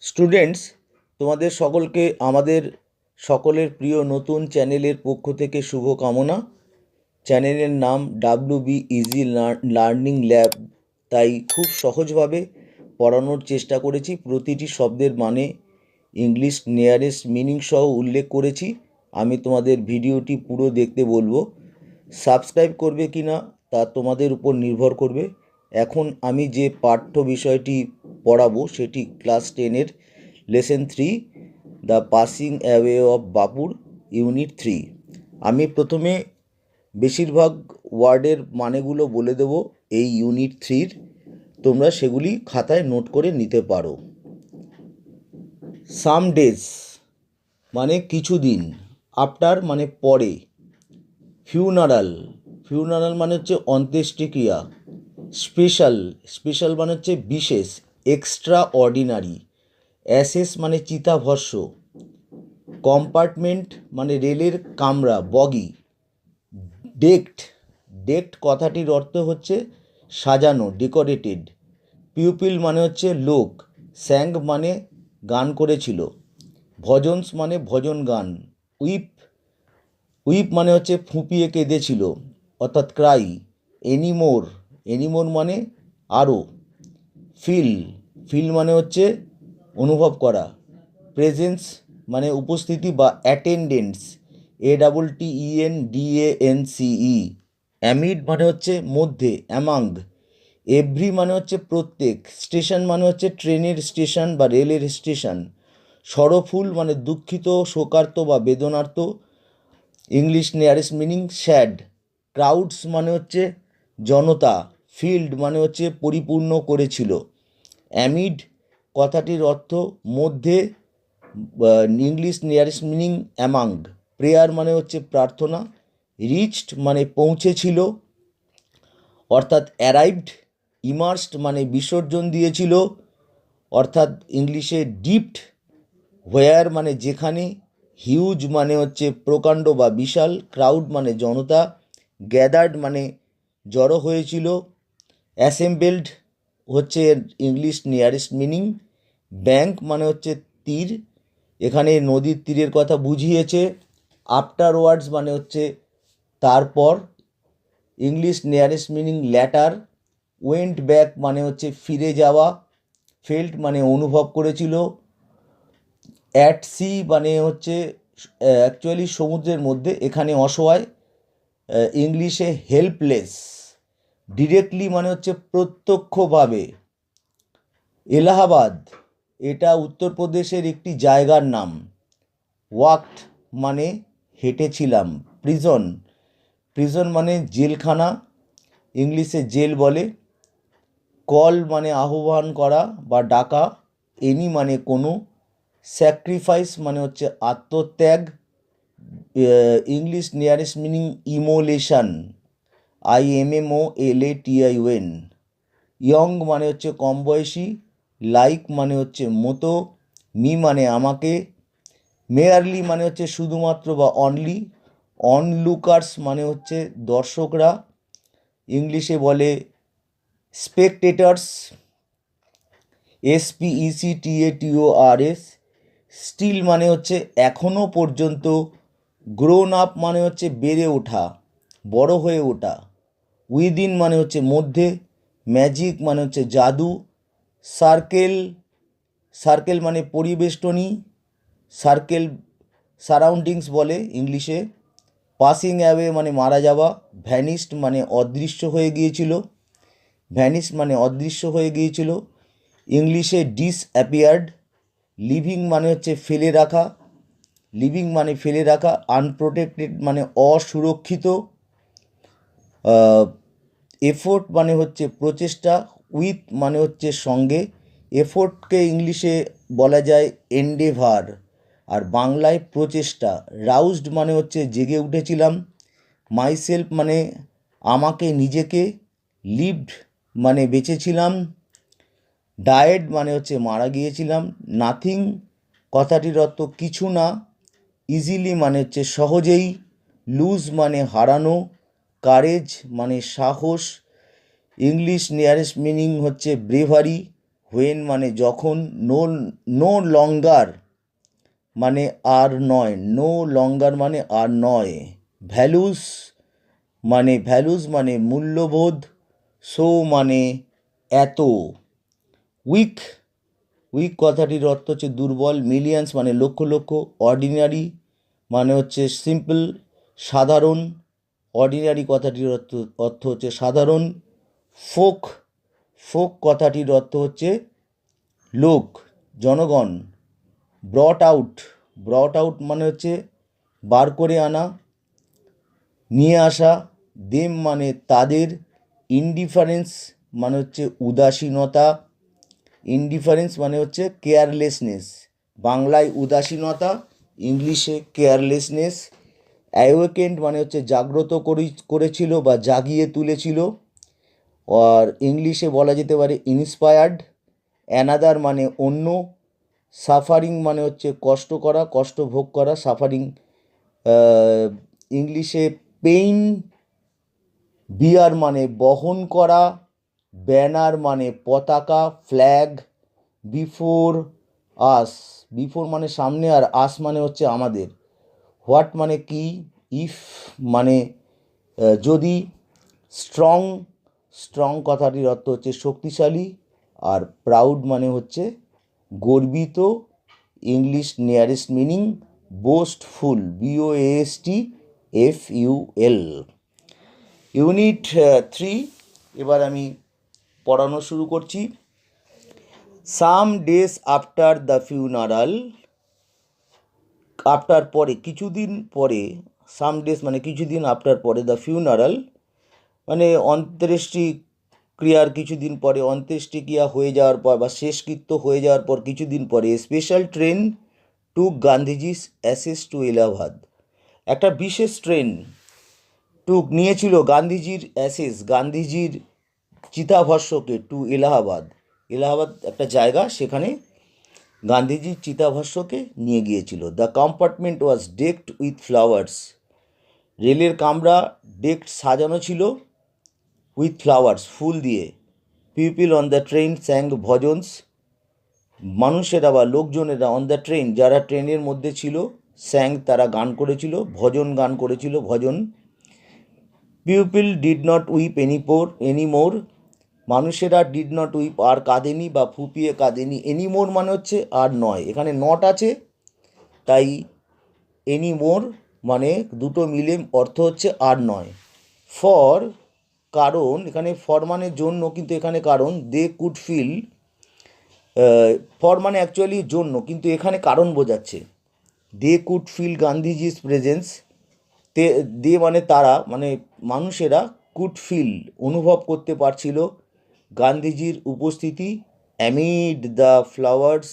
Students, তোমাদের সকলকে আমাদের সকলের প্রিয় নতুন চ্যানেলের পক্ষ থেকে শুভকামনা। চ্যানেলের নাম ডাব্লিউ ইজি লার্নিং ল্যাব। তাই খুব সহজভাবে পড়ানোর চেষ্টা করেছি। প্রতিটি শব্দের মানে ইংলিশ নিয়ারেস্ট মিনিং সহ উল্লেখ করেছি। আমি তোমাদের ভিডিওটি পুরো দেখতে বলবো। সাবস্ক্রাইব করবে কি না তা তোমাদের উপর নির্ভর করবে। এখন আমি যে পাঠ্য বিষয়টি পড়াবো সেটি ক্লাস 10-এর lesson 3, the passing away of বাপুর, ইউনিট 3। আমি প্রথমে বেশিরভাগ ওয়ার্ডের মানেগুলো বলে দেব এই ইউনিট 3-র। তোমরা সেগুলি খাতায় নোট করে নিতে পারো। সাম ডেজ মানে কিছুদিন, আফটার মানে পরে, ফিউনারাল ফিউনারাল মানে হচ্ছে অন্ত্যেষ্টিক্রিয়া, স্পেশাল মানে হচ্ছে বিশেষ, এক্সট্রা অর্ডিনারি, অ্যাসেস মানে চিতাভস্ম, কম্পার্টমেন্ট মানে রেলের কামরা, বগি, ডেকড কথাটির অর্থ হচ্ছে সাজানো, ডেকোরেটেড, পিউপিল মানে হচ্ছে লোক, স্যাং মানে গান করেছিল, ভজনস মানে ভজন গান, উইপ মানে হচ্ছে ফুঁপিয়ে কেঁদেছিল অর্থাৎ ক্রাই, এনিমোর মানে আরও, ফিল মানে হচ্ছে অনুভব করা, প্রেজেন্স মানে উপস্থিতি বা অ্যাটেন্ডেন্স, ATTENDANCE, অ্যামিড মানে হচ্ছে মধ্যে, অ্যামাং, এভরি মানে হচ্ছে প্রত্যেক, স্টেশন মানে হচ্ছে ট্রেনের স্টেশন বা রেলের স্টেশন, সরফুল মানে দুঃখিত, শোকার্ত বা বেদনার্ত, English nearest meaning sad, crowds মানে হচ্ছে জনতা, ফিল্ড মানে হচ্ছে পরিপূর্ণ করেছিল, অ্যামিড কথাটির অর্থ মধ্যে, English nearest meaning among, prayer মানে হচ্ছে প্রার্থনা, রিচড মানে পৌঁছেছিল অর্থাৎ অ্যারাইভড, ইমার্সড মানে বিসর্জন দিয়েছিল অর্থাৎ ইংলিশে ডিপড, হোয়ার মানে যেখানে, হিউজ মানে হচ্ছে প্রকাণ্ড বা বিশাল, ক্রাউড মানে জনতা, গ্যাদার্ড মানে জড়ো হয়েছিল, অ্যাসেম্বলড হচ্ছে ইংলিশ নিয়ারেস্ট মিনিং, ব্যাংক মানে হচ্ছে তীর, এখানে নদীর তীরের কথা বুঝিয়েছে, আফটারওয়ার্ডস মানে হচ্ছে তারপর, English nearest meaning later, went back মানে হচ্ছে ফিরে যাওয়া, ফেল্ট মানে অনুভব করেছিল, অ্যাট সি মানে হচ্ছে অ্যাকচুয়ালি সমুদ্রের মধ্যে, এখানে অসহায়, ইংলিশে হেল্পলেস, ডিরেক্টলি মানে হচ্ছে প্রত্যক্ষভাবে, এলাহাবাদ এটা উত্তরপ্রদেশের একটি জায়গার নাম, ওয়াকড মানে হেঁটেছিলাম, প্রিজন মানে জেলখানা, ইংলিশে জেল বলে, কল মানে আহ্বান করা বা ডাকা, এনি মানে কোনো, স্যাক্রিফাইস মানে হচ্ছে আত্মত্যাগ, English nearest meaning immolation, IMMOLATION, young মানে হচ্ছে কম বয়সী, লাইক মানে হচ্ছে মতো, মি মানে আমাকে, মেয়ারলি মানে হচ্ছে শুধুমাত্র বা অনলি, অনলুকার্স মানে হচ্ছে দর্শকরা, ইংলিশে বলে স্পেকটেটার্স, SPECTATORS, স্টিল মানে হচ্ছে এখনও পর্যন্ত, গ্রোন আপ মানে হচ্ছে বেড়ে ওঠা, বড় হয়ে ওঠা, উইদিন মানে হচ্ছে মধ্যে, ম্যাজিক মানে হচ্ছে জাদু, সার্কেল মানে পরিবেষ্টনী, সার্কেল সারাউন্ডিংস বলে ইংলিশে, পাসিং অ্যাওয়ে মানে মারা যাওয়া, ভ্যানিশড মানে অদৃশ্য হয়ে গিয়েছিল, ইংলিশে ডিসঅ্যাপিয়ার্ড, লিভিং মানে ফেলে রাখা, আনপ্রোটেক্টেড মানে অসুরক্ষিত, এফোর্ট মানে হচ্ছে প্রচেষ্টা, উইথ মানে হচ্ছে সঙ্গে, এফোর্টকে ইংলিশে বলা যায় এন্ডেভার আর বাংলায় প্রচেষ্টা, রাউজড মানে হচ্ছে জেগে উঠেছিলাম, মাইসেলফ মানে আমাকে নিজেকে, লিভড মানে বেঁচেছিলাম, ডায়েড মানে হচ্ছে মারা গিয়েছিলাম, নাথিং কথাটির অর্থ কিছু না, ইজিলি মানে হচ্ছে সহজেই, লুজ মানে হারানো, কারেজ মানে সাহস, ইংলিশ নিয়ারেস্ট মিনিং হচ্ছে ব্রেভারি, হোয়েন মানে যখন, নো নো লঙ্গার মানে আর নয়, নো লঙ্গার মানে আর নয়, ভ্যালুস মানে মূল্যবোধ, সো মানে এত, উইক উইক কথাটির অর্থ হচ্ছে দুর্বল, মিলিয়ন্স মানে লক্ষ লক্ষ, অর্ডিনারি মানে হচ্ছে সিম্পল সাধারণ, অর্ডিনারি কথাটির অর্থ হচ্ছে সাধারণ, ফোক ফোক কথাটির অর্থ হচ্ছে লোক, জনগণ, ব্রট আউট মানে হচ্ছে বার করে আনা, নিয়ে আসা, দেম মানে তাদের, ইনডিফারেন্স মানে হচ্ছে উদাসীনতা, ইনডিফারেন্স মানে হচ্ছে কেয়ারলেসনেস, বাংলায় উদাসীনতা, ইংলিশে কেয়ারলেসনেস, অ্যাওয়েকেন্ড মানে হচ্ছে জাগ্রত করেছিল বা জাগিয়ে তুলেছিল, আর ইংলিশে বলা যেতে পারে ইন্সপায়ার্ড, অ্যানাদার মানে অন্য, সাফারিং মানে হচ্ছে কষ্ট করা, কষ্ট ভোগ করা, সাফারিং ইংলিশে পেইন, বিয়ার মানে বহন করা, ব্যানার মানে পতাকা, ফ্ল্যাগ, বিফোর আস, বিফোর মানে সামনে, আর আস মানে হচ্ছে আমাদের, হোয়াট মানে কি, ইফ মানে যদি, স্ট্রং স্ট্রং কথাটির অর্থ হচ্ছে শক্তিশালী, আর প্রাউড মানে হচ্ছে গর্বিত, English nearest meaning boastful, BOASTFUL। Unit 3 এবার আমি পড়ানো শুরু করছি। Some days after the funeral, after পরে কিছুদিন পরে, সাম ডেজ মানে কিছুদিন, আফটার পরে, দ্য ফিউনারাল মানে অন্ত্যেষ্টি ক্রিয়ার কিছুদিন পরে, অন্ত্যেষ্টি ক্রিয়া হয়ে যাওয়ার পর বা শেষকৃত্য হয়ে যাওয়ার পর কিছুদিন পরে, special train to Gandhiji's ashes to Allahabad, একটা বিশেষ ট্রেন নিয়েছিল গান্ধীজির অ্যাসেস, গান্ধীজির চিতাভস্মকে, টু এলাহাবাদ, এলাহাবাদ একটা জায়গা, সেখানে গান্ধীজির চিতাভস্মকে নিয়ে গিয়েছিল। The compartment was ডেকড with flowers, রেলের কামরা ডেকড সাজানো ছিল, উইথ ফ্লাওয়ার্স ফুল দিয়ে। People on the train স্যাং bhajans, মানুষেরা বা লোকজনেরা অন দ্য ট্রেন যারা ট্রেনের মধ্যে ছিল, স্যাং তারা গান করেছিল, ভজন গান করেছিল, bhajan. People did not weep anymore, মানুষেরা ডিড নট উইপ আর কাঁদেনি বা ফুপিয়ে কাঁদেনি, এনিমোর মানে হচ্ছে আর নয়, এখানে নট আছে তাই এনিমোর মানে দুটো মিলে অর্থ হচ্ছে আর নয়। ফর কারণ, এখানে ফর মানে জন্য, কিন্তু এখানে কারণ, দে কুড ফিল, ফর মানে অ্যাকচুয়ালি জন্য, কিন্তু এখানে কারণ বোঝাচ্ছে, they could feel Gandhiji's presence, they মানে তারা, মানে মানুষেরা, কুড ফিল অনুভব করতে পারছিল গান্ধীজির উপস্থিতি, অ্যামিড দ্য ফ্লাওয়ার্স,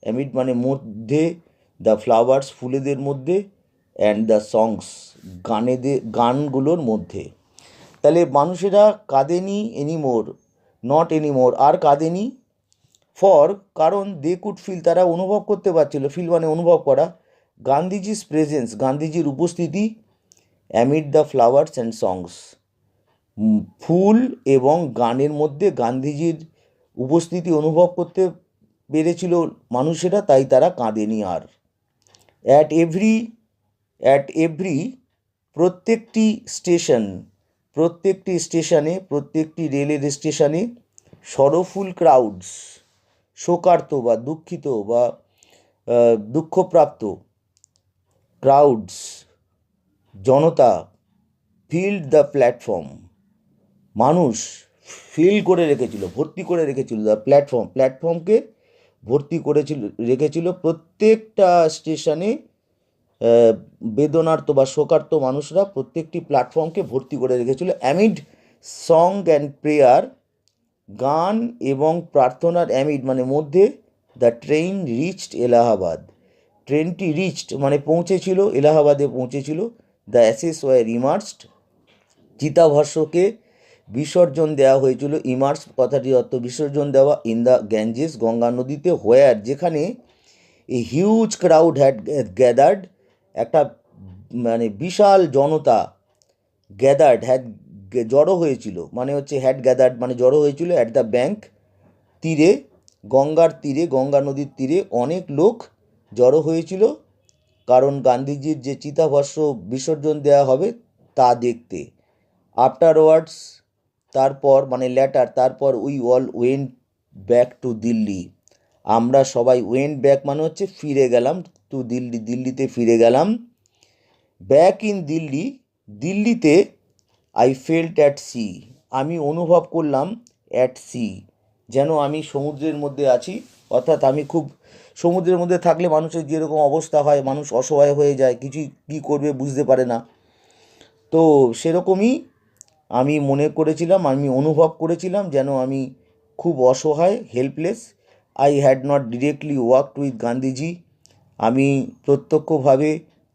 অ্যামিড মানে মধ্যে, দ্য ফ্লাওয়ার্স ফুলেদের মধ্যে, অ্যান্ড দ্য সংস গানগুলোর মধ্যে। তাহলে মানুষেরা কাঁদেনি, এনিমোর নট এনিমোর আর কাঁদেনি, ফর কারণ, দে কুড ফিল তারা অনুভব করতে পারছিল, ফিল মানে অনুভব করা, গান্ধীজিস প্রেজেন্স গান্ধীজির উপস্থিতি, amid the flowers and songs ফুল এবং গানের মধ্যে গান্ধীজির উপস্থিতি অনুভব করতে পেরেছিল মানুষেরা, তাই তারা কাঁদেনি আর। অ্যাট এভরি প্রত্যেকটি স্টেশনে, প্রত্যেকটি রেলের স্টেশনে, সরফুল ক্রাউডস শোকার্ত বা দুঃখিত বা দুঃখপ্রাপ্ত, ক্রাউডস জনতা, ফিল্ড দ্য প্ল্যাটফর্ম মানুষ ফিল করে রেখেছিল, ভর্তি করে রেখেছিল, দ্য প্ল্যাটফর্মকে ভর্তি রেখেছিল, প্রত্যেকটা স্টেশনে বেদনার্ত বা শোকার্ত মানুষরা প্রত্যেকটি প্ল্যাটফর্মকে ভর্তি করে রেখেছিল। অ্যামিড সং অ্যান্ড প্রেয়ার, গান এবং প্রার্থনার অ্যামিড মানে মধ্যে, দ্য ট্রেন রিচড এলাহাবাদ, ট্রেনটি রিচড মানে পৌঁছেছিল, এলাহাবাদে পৌঁছেছিল। দ্য অ্যাসেস ওয়ার ইমার্সড, চিতাভস্মকে বিসর্জন দেওয়া হয়েছিল, ইমার্স কথাটির অর্থ বিসর্জন দেওয়া, ইন দ্য গ্যাঞ্জেস গঙ্গা নদীতে, হোয়ার যেখানে, a huge crowd had gathered একটা মানে বিশাল জনতা, গ্যাদার্ড জড়ো হয়েছিল মানে হচ্ছে, হ্যাড গ্যাদার্ড মানে জড়ো হয়েছিল, অ্যাট দ্য ব্যাঙ্ক তীরে, গঙ্গার তীরে, গঙ্গা নদীর তীরে অনেক লোক জড়ো হয়েছিল, কারণ গান্ধীজির যে চিতাভস্ম বিসর্জন দেওয়া হবে তা দেখতে। আফটারওয়ার্ডস, তারপর মানে ল্যাটার, তারপর we all went back to Delhi. আমরা সবাই ওয়েন্ট ব্যাক মানে হচ্ছে ফিরে গেলাম, টু দিল্লি, দিল্লিতে ফিরে গেলাম। ব্যাক ইন দিল্লি, দিল্লিতে আই ফেল্ট অ্যাট সি, আমি অনুভব করলাম অ্যাট সি, যেন আমি সমুদ্রের মধ্যে আছি। অর্থাৎ আমি খুব, সমুদ্রের মধ্যে থাকলে মানুষের যেরকম অবস্থা হয়, মানুষ অসহায় হয়ে যায়, কিছুই কী করবে বুঝতে পারে না। তো সেরকমই আমি মনে করেছিলাম, আমি অনুভব করেছিলাম যেন আমি খুব অসহায়, helpless. I had not directly worked with Gandhiji, আমি প্রত্যক্ষভাবে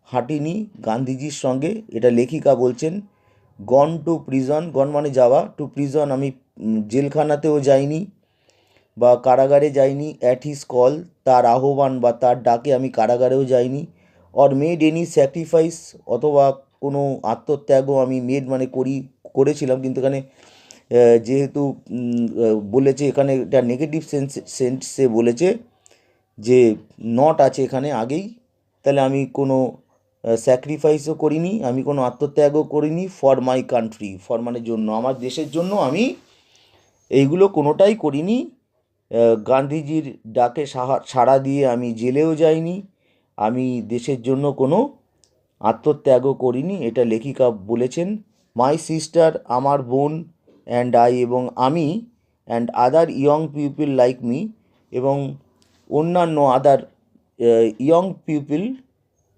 হাঁটিনি গান্ধীজির সঙ্গে, এটা লেখিকা বলছেন। গন টু প্রিজন, গন মানে যাওয়া, টু প্রিজন আমি জেলখানাতেও যাইনি বা কারাগারে যাইনি। অ্যাট হিজ কল, তার আহ্বান বা তার ডাকে আমি কারাগারেও যাইনি। অর মেড এনি স্যাক্রিফাইস, অথবা কোনো আত্মত্যাগও আমি মেড মানে করেছিলাম, কিন্তু এখানে যেহেতু বলেছে, এখানে এটা নেগেটিভ সেন্সে বলেছে যে নট আছে এখানে আগেই, তাহলে আমি কোনো স্যাক্রিফাইসও করিনি, আমি কোনো আত্মত্যাগও করিনি। ফর মাই কান্ট্রি, ফর মানে জন্য, আমার দেশের জন্য আমি এইগুলো কোনোটাই করিনি। গান্ধীজির ডাকে সাড়া দিয়ে আমি জেলেও যাইনি, আমি দেশের জন্য কোনো আত্মত্যাগও করিনি, এটা লেখিকা বলেছেন। মাই সিস্টার, আমার বোন, অ্যান্ড আই, এবং আমি, and other young people like me, এবং অন্যান্য আদার ইয়ং পিপল,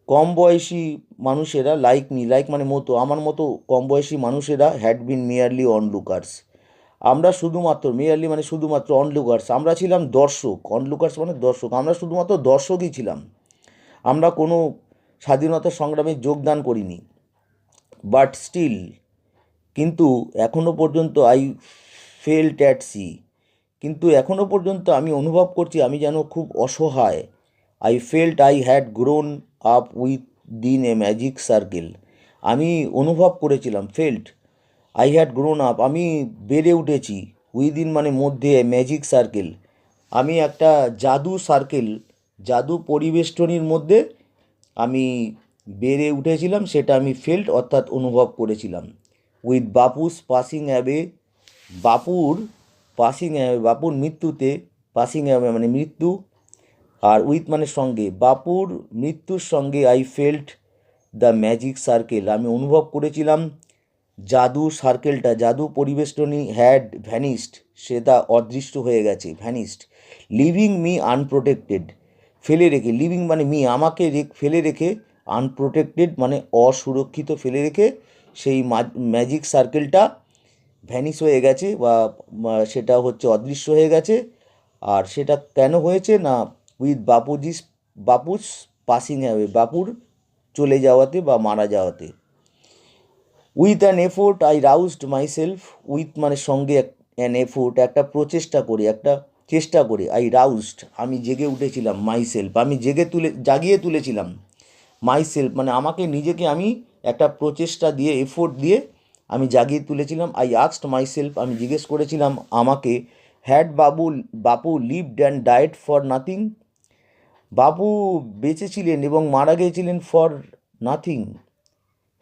কম বয়সী মানুষেরা, লাইক মি, লাইক মানে মতো, আমার মতো কম বয়সী মানুষেরা, হ্যাড বিন মেয়ারলি অনলুকার্স, আমরা শুধুমাত্র, মেয়ারলি মানে শুধুমাত্র, অনলুকার্স আমরা ছিলাম দর্শক, অনলুকার্স মানে দর্শক, আমরা শুধুমাত্র দর্শকই ছিলাম, আমরা কোনো স্বাধীনতা সংগ্রামে যোগদান করিনি। বাট স্টিল, কিন্তু এখনও পর্যন্ত, আই ফেল্ট অ্যাট সি, কিন্তু এখনও পর্যন্ত আমি অনুভব করছি আমি যেন খুব অসহায়। I felt I had grown up with দিন এ ম্যাজিক সার্কেল, আমি অনুভব করেছিলাম, felt I had grown up, আমি বেড়ে উঠেছি, উইদিন মানে মধ্যে, ম্যাজিক সার্কেল, আমি একটা জাদু সার্কেল, জাদু পরিবেষ্টনীর মধ্যে আমি বেড়ে উঠেছিলাম, সেটা আমি ফেল্ট অর্থাৎ অনুভব করেছিলাম। উইথ বাপুস পাসিং অ্যাওয়ে, বাপুর পাসিং অ্যাওয়ে, বাপুর মৃত্যুতে, পাসিং অ্যাওয়ে মানে মৃত্যু, আর উইথ মানে সঙ্গে, বাপুর মৃত্যুর সঙ্গে I felt the magic circle, আমি অনুভব করেছিলাম জাদু সার্কেলটা, জাদু পরিবেষ্টনী, হ্যাড ভ্যানিস্ট, সেটা অদৃশ্য হয়ে গেছে, ভ্যানিস্ট। লিভিং মি আনপ্রোটেক্টেড, ফেলে রেখে, লিভিং মানে মি, আমাকে ফেলে রেখে, আনপ্রোটেক্টেড মানে অসুরক্ষিত ফেলে রেখে, সেই ম্যাজিক সার্কেলটা ভ্যানিশ হয়ে গেছে, বা সেটা হচ্ছে অদৃশ্য হয়ে গেছে। আর সেটা কেন হয়েছে না, উইথ বাপুস পাসিং অ্যাওয়ে, বাপুর চলে যাওয়াতে বা মারা যাওয়াতে। With an effort I রাউজড my self, with মানে সঙ্গে, অ্যান এফোর্ট একটা প্রচেষ্টা করে, একটা চেষ্টা করে, আই রাউজড আমি জেগে উঠেছিলাম, মাই সেলফ আমি জাগিয়ে তুলেছিলাম, মাই সেলফ মানে আমাকে নিজেকে আমি একটা প্রচেষ্টা দিয়ে, এফোর্ট দিয়ে আমি জাগিয়ে তুলেছিলাম। আই আস্কড মাই সেলফ আমি জিজ্ঞেস করেছিলাম আমাকে, had Bapu lived and died for nothing, বাপু বেঁচেছিলেন এবং মারা গিয়েছিলেন ফর নাথিং।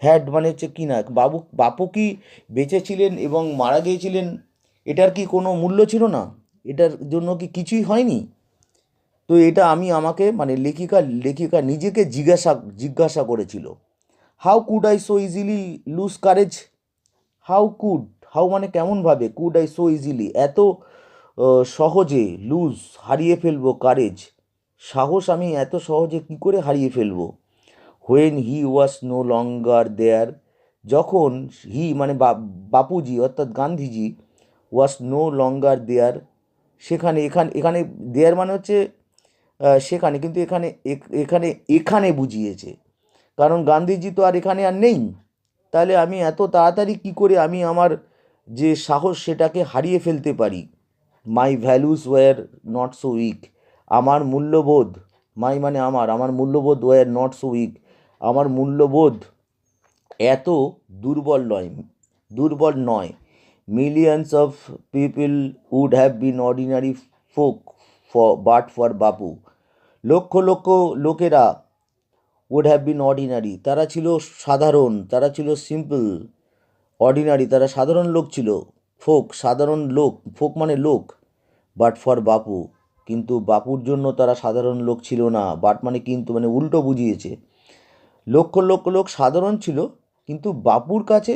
হ্যাড মানে হচ্ছে কি না, বাপু কি বেঁচে ছিলেন এবং মারা গিয়েছিলেন, এটার কি কোনো মূল্য ছিল না, এটার জন্য কি কিছুই হয়নি? তো এটা আমি আমাকে মানে লেখিকা নিজেকে জিজ্ঞাসা করেছিল। How could I so easily lose courage, how could, how মানে কেমনভাবে, কুড আই সো ইজিলি এত সহজে, লুজ হারিয়ে ফেলবো, কারেজ সাহস আমি এত সহজে কী করে হারিয়ে ফেলবো। When he was no longer দেয়ার, যখন হি মানে বাপুজি অর্থাৎ গান্ধীজি, ওয়াজ নো লঙ্গার দেয়ার, সেখানে, এখানে দেয়ার মানে হচ্ছে সেখানে, কিন্তু এখানে বুঝিয়েছে, কারণ গান্ধীজি তো আর এখানে আর নেই, তাহলে আমি এত তাড়াতাড়ি কী করে আমি আমার যে সাহস সেটাকে হারিয়ে ফেলতে পারি। My values were not so weak, আমার মূল্যবোধ, মাই মানে আমার মূল্যবোধ ওয়্যার নট সো উইক, আমার মূল্যবোধ এত দুর্বল নয়। Millions of people would have been ordinary folk, for Bapu, lakh লক্ষ লোকেরা would have been ordinary, তারা ছিল সাধারণ, তারা ছিল সিম্পল। অর্ডিনারি, তারা সাধারণ লোক ছিল। ফোক, সাধারণ লোক, ফোক মানে লোক। বাট ফর বাপু, কিন্তু বাপুর জন্য তারা সাধারণ লোক ছিল না। বাট মানে কিন্তু, মানে উল্টো বুঝিয়েছে। লক্ষ লক্ষ লোক সাধারণ ছিল, কিন্তু বাপুর কাছে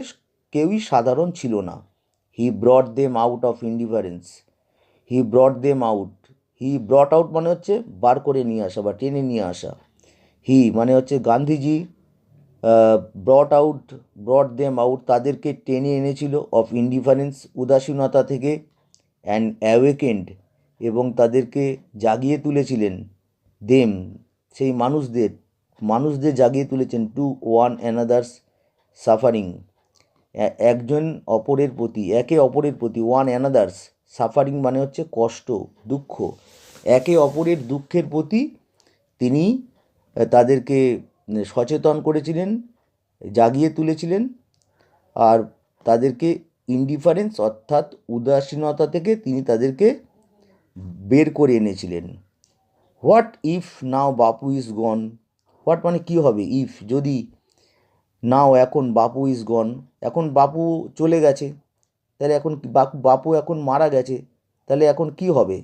কেউই সাধারণ ছিল না। He brought them out of indifference, he brought them out, he brought out মানে হচ্ছে বার করে নিয়ে আসা বা টেনে নিয়ে আসা। হি মানে হচ্ছে গান্ধীজি, ব্রট দেম আউট, তাদেরকে টেনে এনেছিল, অফ ইন্ডিফারেন্স, উদাসীনতা থেকে, অ্যান্ড অ্যাওয়েকেন্ড, এবং তাদেরকে জাগিয়ে তুলেছিলেন, দেম, সেই মানুষদের জাগিয়ে তুলেছেন, টু ওয়ান অ্যানাদার্স সাফারিং, একজন অপরের প্রতি, একে অপরের প্রতি, ওয়ান অ্যানাদার্স সাফারিং মানে হচ্ছে কষ্ট, দুঃখ, একে অপরের দুঃখের প্রতি তিনি তাদেরকে সচেতন করেছিলেন, জাগিয়ে তুলেছিলেন, আর তাদেরকে ইনডিফারেন্স অর্থাৎ উদাসীনতা থেকে তিনি তাদেরকে বের করে এনেছিলেন। What if now Bapu is gone, what মানে কী হবে, ইফ যদি, নাও এখন, বাপু ইজ গন, এখন বাপু চলে গেছে, তাহলে এখন বাপু এখন মারা গেছে, তাহলে এখন কি হবে।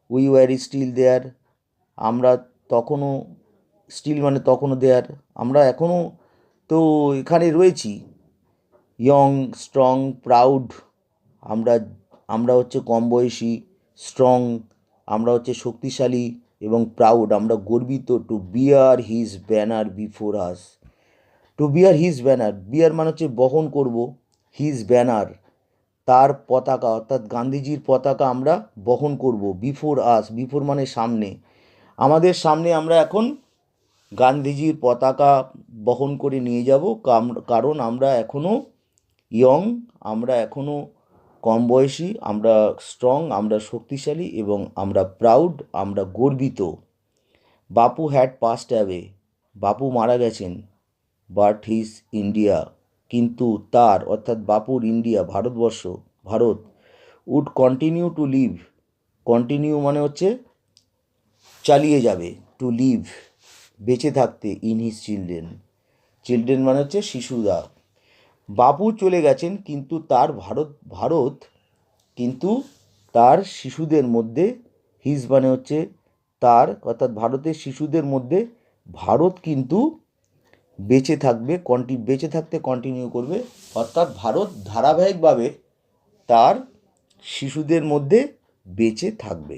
উই ওয়ার স্টিল দেয়ার, আমরা তখনও, স্টিল মানে তখনও, দেয়ার আমরা এখনও তো এখানে রয়েছি। ইয়ং, স্ট্রং, প্রাউড, আমরা আমরা হচ্ছে কম বয়সী, স্ট্রং আমরা হচ্ছে শক্তিশালী, এবং প্রাউড আমরা গর্বিত, to bear his banner before us, to bear his banner, bear মানে হচ্ছে বহন করব, হিজ ব্যানার তার পতাকা, অর্থাৎ গান্ধীজির পতাকা আমরা বহন করব, বিফোর আস, বিফোর মানে সামনে, আমাদের সামনে আমরা এখন গান্ধীজির পতাকা বহন করে নিয়ে যাব, কারণ আমরা এখনও ইয়ং, আমরা এখনও কম বয়সী, আমরা স্ট্রং, আমরা শক্তিশালী, এবং আমরা প্রাউড, আমরা গর্বিত। বাপু হ্যাড পাস্ট অ্যাওয়ে, বাপু মারা গেছেন, বাট হিজ ইন্ডিয়া, কিন্তু তার, অর্থাৎ বাপুর India, Bharatvarsha, Bharat, would continue to live, continue মানে হচ্ছে চালিয়ে যাবে, টু লিভ বেঁচে থাকতে, ইন হিজ চিলড্রেন, চিলড্রেন মানে হচ্ছে শিশুরা। বাপু চলে গেছেন, কিন্তু তার ভারত কিন্তু তার শিশুদের মধ্যে, হিজ মানে হচ্ছে তার, অর্থাৎ ভারতের শিশুদের মধ্যে ভারত কিন্তু বেঁচে থাকবে, বেঁচে থাকতে কন্টিনিউ করবে, অর্থাৎ ভারত ধারাবাহিকভাবে তার শিশুদের মধ্যে বেঁচে থাকবে।